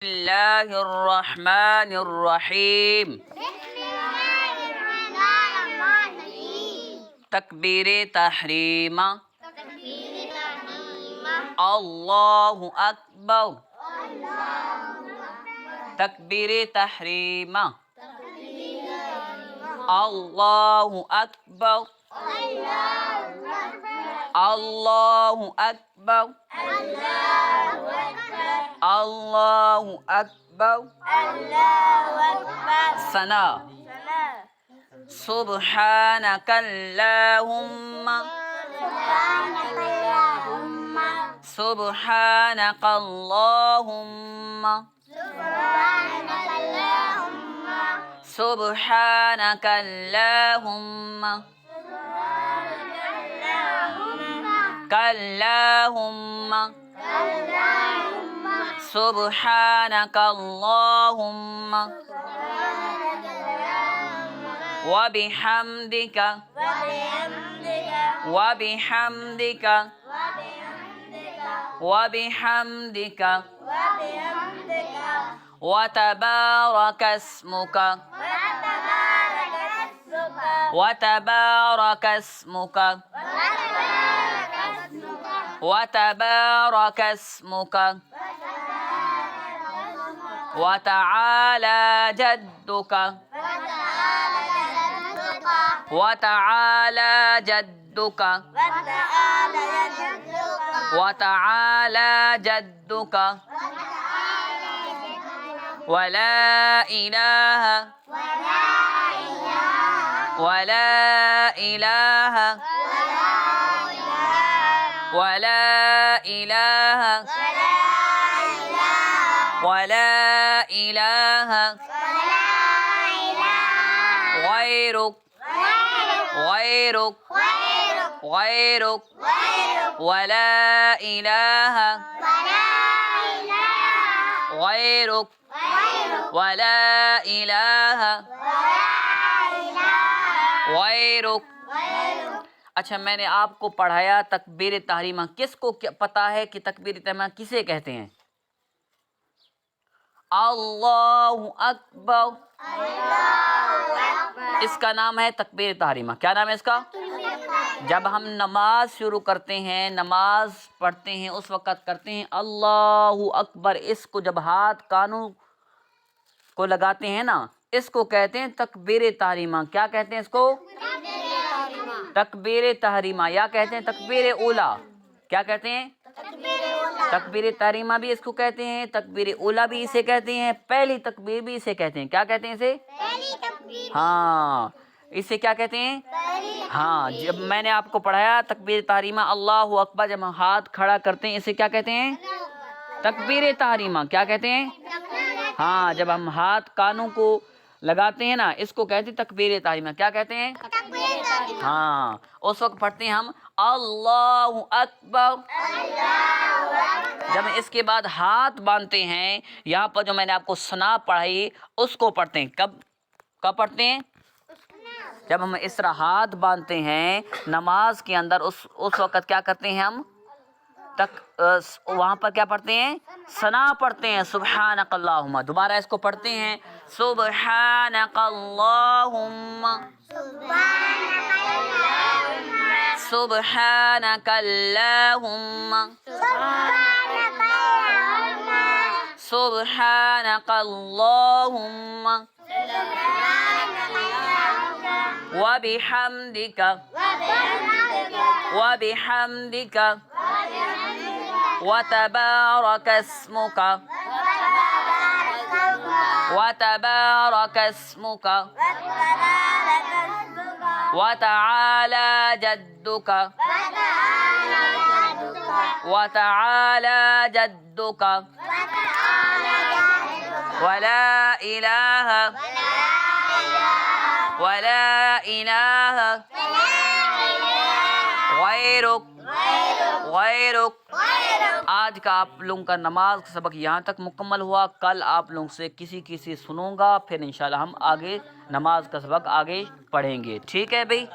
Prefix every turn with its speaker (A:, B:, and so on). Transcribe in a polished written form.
A: اللہ الرحمن الرحیم تکبیر تحریمہ اللہ اکبر تکبیر تحریمہ اللہ اکبر اللہ اکبر اللہ اکبر ثنا سبحانک اللہم سبحانک اللہم سبحانک اللہم کاللہم سبحانک اللہم وبحمدک وبحمدک وبحمدک وتبارک اسمک وتبارک اسمک وتبارک اسمک وتعالى جدك وتعالى جدك وتعالى جدك ولا إله ولا إله ولا إله ولا إله غيرك غيرك غيرك ولا إله غيرك ولا إله غيرك. اچھا، میں نے آپ کو پڑھایا تکبیر تحریمہ. کس کو پتہ ہے کہ تکبیر تحریمہ کسے کہتے ہیں؟ اللہ اکبر، اس کا نام ہے تکبیر تحریمہ. کیا نام ہے اس کا؟ جب ہم نماز شروع کرتے ہیں، نماز پڑھتے ہیں، اس وقت کرتے ہیں اللہ اکبر. اس کو جب ہاتھ کانوں کو لگاتے ہیں نا، اس کو کہتے ہیں تکبیر تحریمہ. کیا کہتے ہیں اس کو؟ تکبیر تحریمہ. یا کہتے ہیں تکبیر اولیٰ. کیا کہتے ہیں؟ تکبیر تحریمہ بھی اس کو کہتے ہیں، تکبیر اولیٰ بھی اسے کہتے ہیں، پہلی تکبیر بھی اسے کہتے ہیں. کیا کہتے ہیں اسے؟ ہاں، اسے کیا کہتے ہیں؟ ہاں، جب میں نے آپ کو پڑھایا تکبیر تحریمہ اللہ اکبر، جب ہم ہاتھ کھڑا کرتے ہیں اسے کیا کہتے ہیں؟ تکبیر تحریمہ. کیا کہتے ہیں؟ ہاں، جب ہم ہاتھ کانوں کو لگاتے ہیں نا، اس کو کہتے ہیں تکبیر تحریمہ. کیا کہتے ہیں؟ ہاں، اس وقت پڑھتے ہیں ہم اللہ اکبر. جب اس کے بعد ہاتھ باندھتے ہیں، یہاں پر جو میں نے آپ کو ثنا پڑھائی اس کو پڑھتے ہیں. کب پڑھتے ہیں؟ جب ہم اس طرح ہاتھ باندھتے ہیں نماز کے اندر، اس وقت کیا کرتے ہیں ہم؟ وہاں پر کیا پڑھتے ہیں؟ ثنا پڑھتے ہیں. سبحانک اللہم. دوبارہ اس کو پڑھتے ہیں سبحانک اللہم سبحانک اللہم سبحانک اللہم وبحمدک وبحمدک وتبارک اسمک وتبارک اسمک وتعالى جدك وتعالى جدك ولا إله ولا إله غيرك غیرک. آج کا آپ لوگوں کا نماز کا سبق یہاں تک مکمل ہوا. کل آپ لوگوں سے کسی سنوں گا، پھر انشاءاللہ ہم آگے نماز کا سبق آگے پڑھیں گے. ٹھیک ہے بھائی؟